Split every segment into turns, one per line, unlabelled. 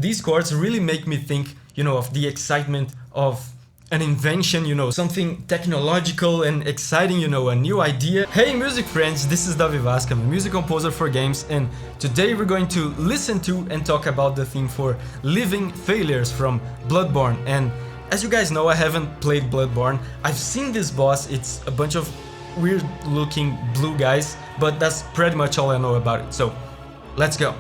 these chords really make me think, you know, of the excitement of an invention, you know, something technological and exciting, you know, a new idea. Hey music friends, this is Davi Vasc, I'm a music composer for games, and today we're going to listen to and talk about the theme for Living Failures from Bloodborne. And as you guys know, I haven't played Bloodborne. I've seen this boss, it's a bunch of weird looking blue guys, but that's pretty much all I know about it. So let's go.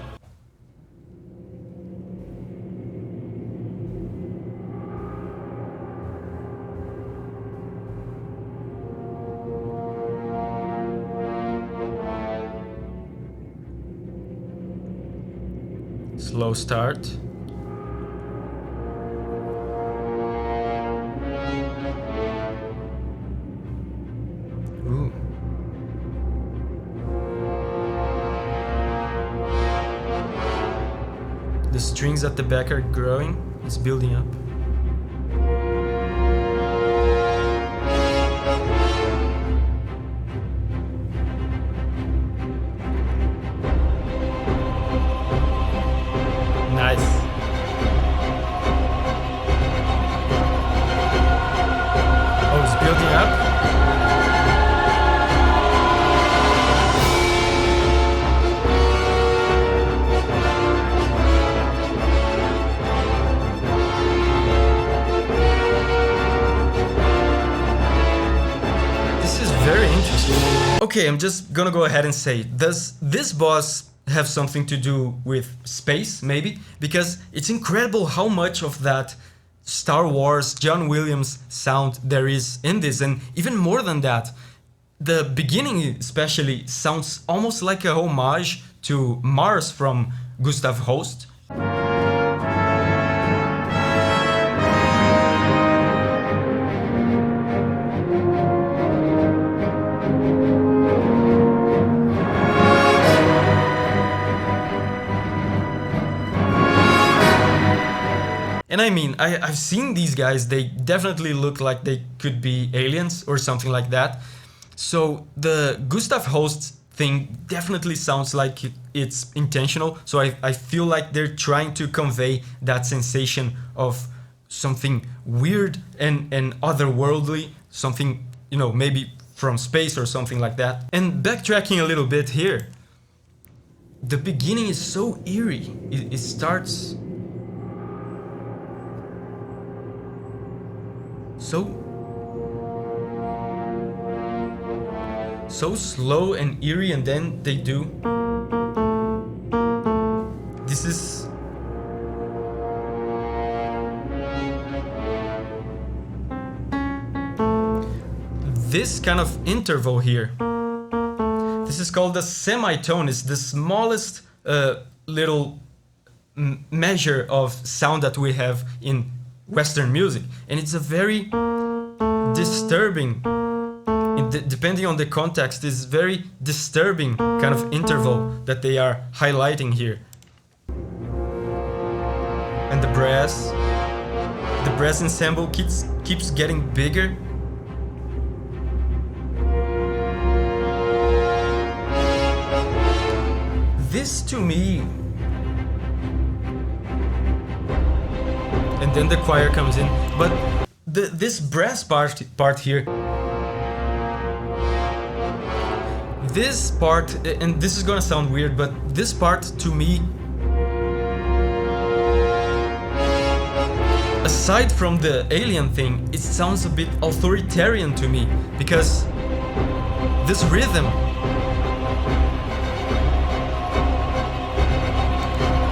Slow start. Ooh. The strings at the back are growing, it's building up. Nice. Oh, it's building up. This is very interesting. Okay, I'm just gonna go ahead and say, does this boss have something to do with space, maybe? Because it's incredible how much of that Star Wars, John Williams sound there is in this, and even more than that, the beginning especially sounds almost like a homage to Mars from Gustav Holst. And I mean, I've seen these guys, they definitely look like they could be aliens or something like that. So the Gustav Holst thing definitely sounds like it's intentional. So I feel like they're trying to convey that sensation of something weird and otherworldly, something, you know, maybe from space or something like that. And backtracking a little bit here, the beginning is so eerie. It starts so slow and eerie, and then they do this kind of interval here. This is called the semitone. It's the smallest little measure of sound that we have in Western music, and it's a very disturbing, depending on the context, is very disturbing kind of interval that they are highlighting here. And the brass ensemble keeps getting bigger. This to me, and then the choir comes in, but this brass part here, this part, and this is gonna sound weird, but this part to me, aside from the alien thing, it sounds a bit authoritarian to me, because this rhythm,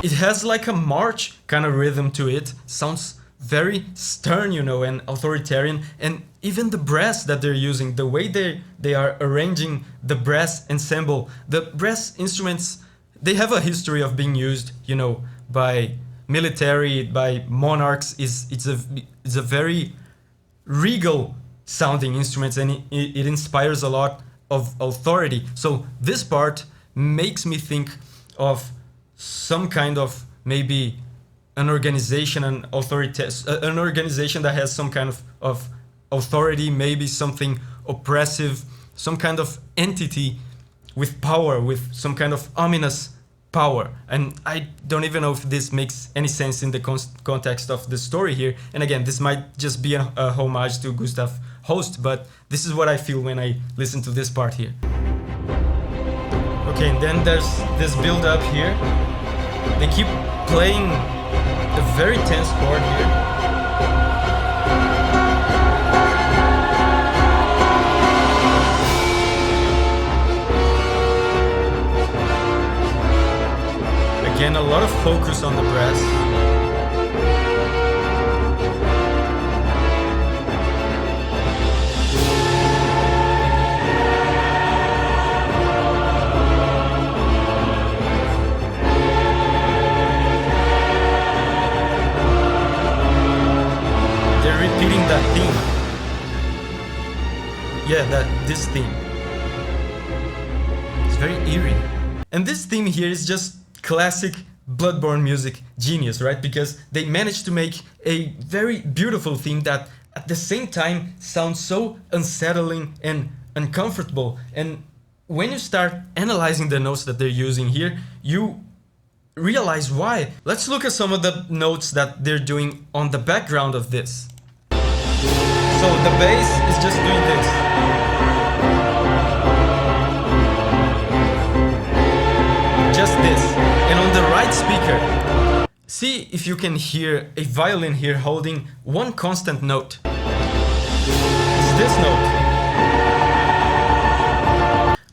it has like a march kind of rhythm to it, sounds very stern, you know, and authoritarian. And even the brass that they're using, the way they are arranging the brass ensemble, the brass instruments, they have a history of being used, you know, by military, by monarchs. It's a very regal sounding instrument, and it inspires a lot of authority. So this part makes me think of some kind of maybe an organization, an organization that has some kind of authority, maybe something oppressive, some kind of entity with power, with some kind of ominous power. And I don't even know if this makes any sense in the context of the story here. And again, this might just be a homage to Gustav Holst, but this is what I feel when I listen to this part here. Okay, and then there's this build up here. They keep playing a very tense chord here. Again, a lot of focus on the brass. They're repeating that theme. Yeah, this theme. It's very eerie. And this theme here is just classic Bloodborne music genius, right? Because they managed to make a very beautiful theme that at the same time sounds so unsettling and uncomfortable. And when you start analyzing the notes that they're using here, you realize why. Let's look at some of the notes that they're doing on the background of this. So the bass is just doing this. Just this. And on the right speaker, see if you can hear a violin here holding one constant note. It's this note.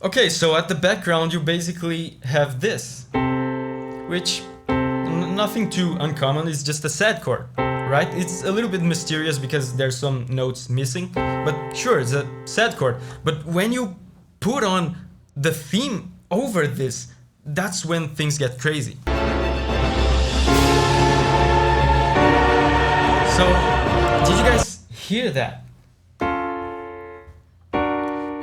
Okay, so at the background you basically have this, which nothing too uncommon, it's just a sad chord, right? It's a little bit mysterious because there's some notes missing, but sure, it's a sad chord. But when you put on the theme over this, that's when things get crazy. So, did you guys hear that?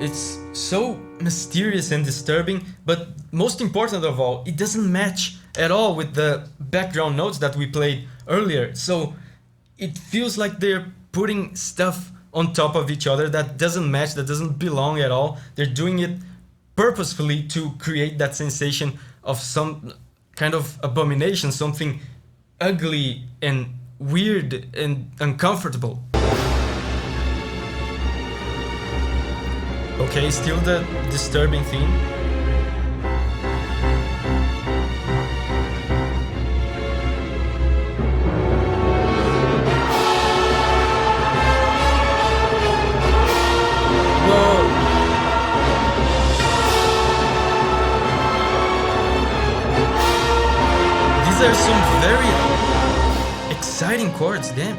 It's so mysterious and disturbing, but most important of all, it doesn't match at all with the background notes that we played earlier. So, it feels like they're putting stuff on top of each other that doesn't match, that doesn't belong at all. They're doing it purposefully to create that sensation of some kind of abomination, something ugly and weird and uncomfortable. Okay, still the disturbing theme. There's some very exciting chords, damn.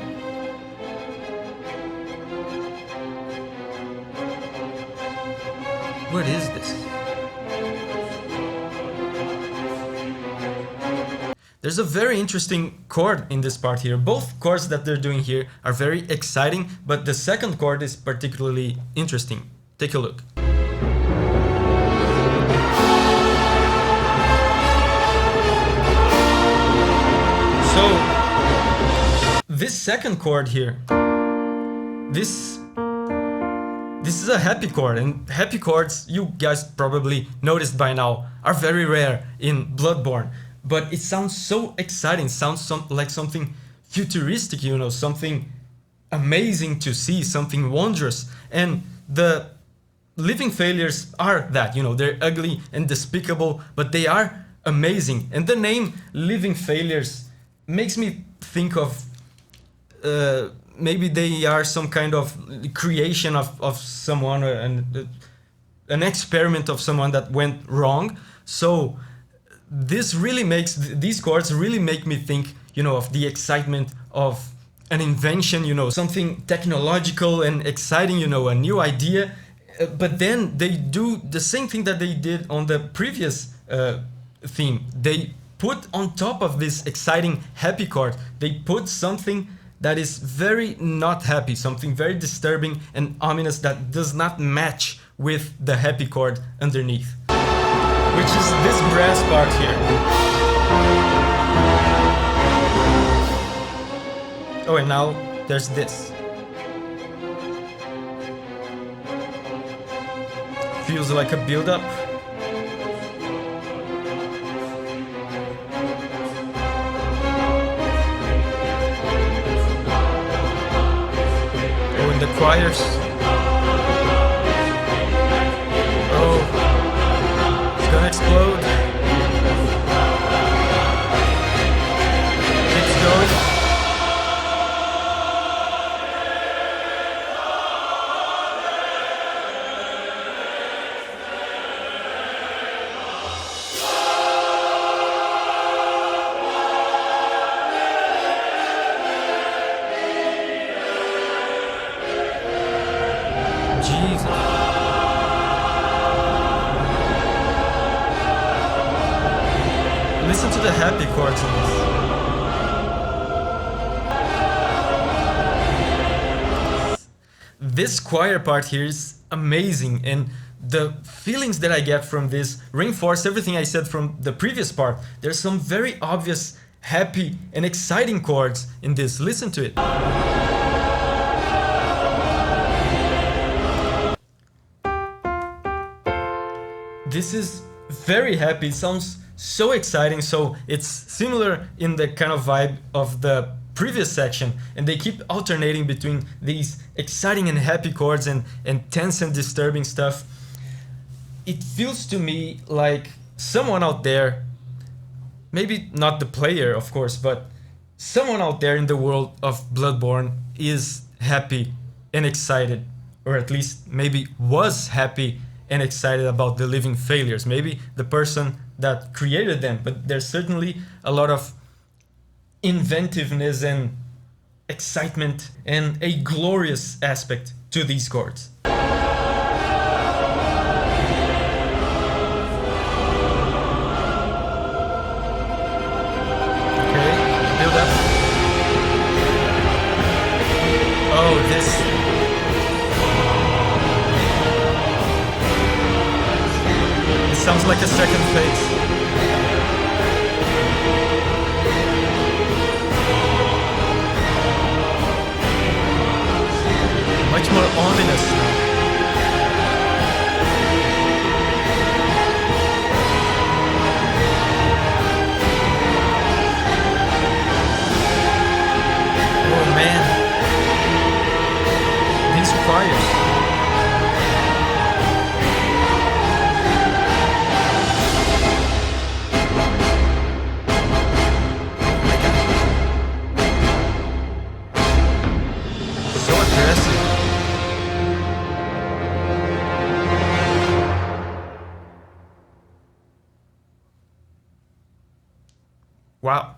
What is this? There's a very interesting chord in this part here. Both chords that they're doing here are very exciting, but the second chord is particularly interesting. Take a look. So, this second chord here, this is a happy chord, and happy chords, you guys probably noticed by now, are very rare in Bloodborne. But it sounds so exciting, sounds like something futuristic, you know, something amazing to see, something wondrous. And the living failures are that, you know, they're ugly and despicable, but they are amazing. And the name Living Failures makes me think of maybe they are some kind of creation of someone, an experiment of someone that went wrong. So this really makes, these chords really make me think, you know, of the excitement of an invention, you know, something technological and exciting, you know, a new idea. But then they do the same thing that they did on the previous theme. They put on top of this exciting happy chord, they put something that is very not happy, something very disturbing and ominous that does not match with the happy chord underneath, which is this brass part here. Oh, and now there's this. Feels like a build-up. choirs. Oh, it's gonna explode. Keeps going. Jesus. Listen to the happy chords in this. This choir part here is amazing, and the feelings that I get from this reinforce everything I said from the previous part. There's some very obvious happy and exciting chords in this. Listen to it. This is very happy, it sounds so exciting, so it's similar in the kind of vibe of the previous section, and they keep alternating between these exciting and happy chords and tense and disturbing stuff. It feels to me like someone out there, maybe not the player of course, but someone out there in the world of Bloodborne is happy and excited, or at least maybe was happy and excited about the living failures. Maybe the person that created them, but there's certainly a lot of inventiveness and excitement and a glorious aspect to these chords. Okay, build up. Oh, this. Sounds like a second phase. Much more ominous now. Oh man. These choirs. Wow.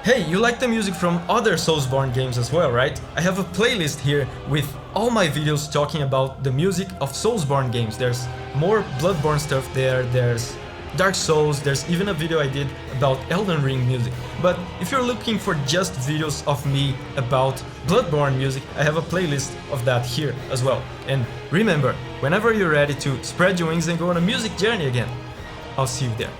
Hey, you like the music from other Soulsborne games as well, right? I have a playlist here with all my videos talking about the music of Soulsborne games. There's more Bloodborne stuff there, there's Dark Souls, there's even a video I did about Elden Ring music. But if you're looking for just videos of me about Bloodborne music, I have a playlist of that here as well. And remember, whenever you're ready to spread your wings and go on a music journey again, I'll see you there.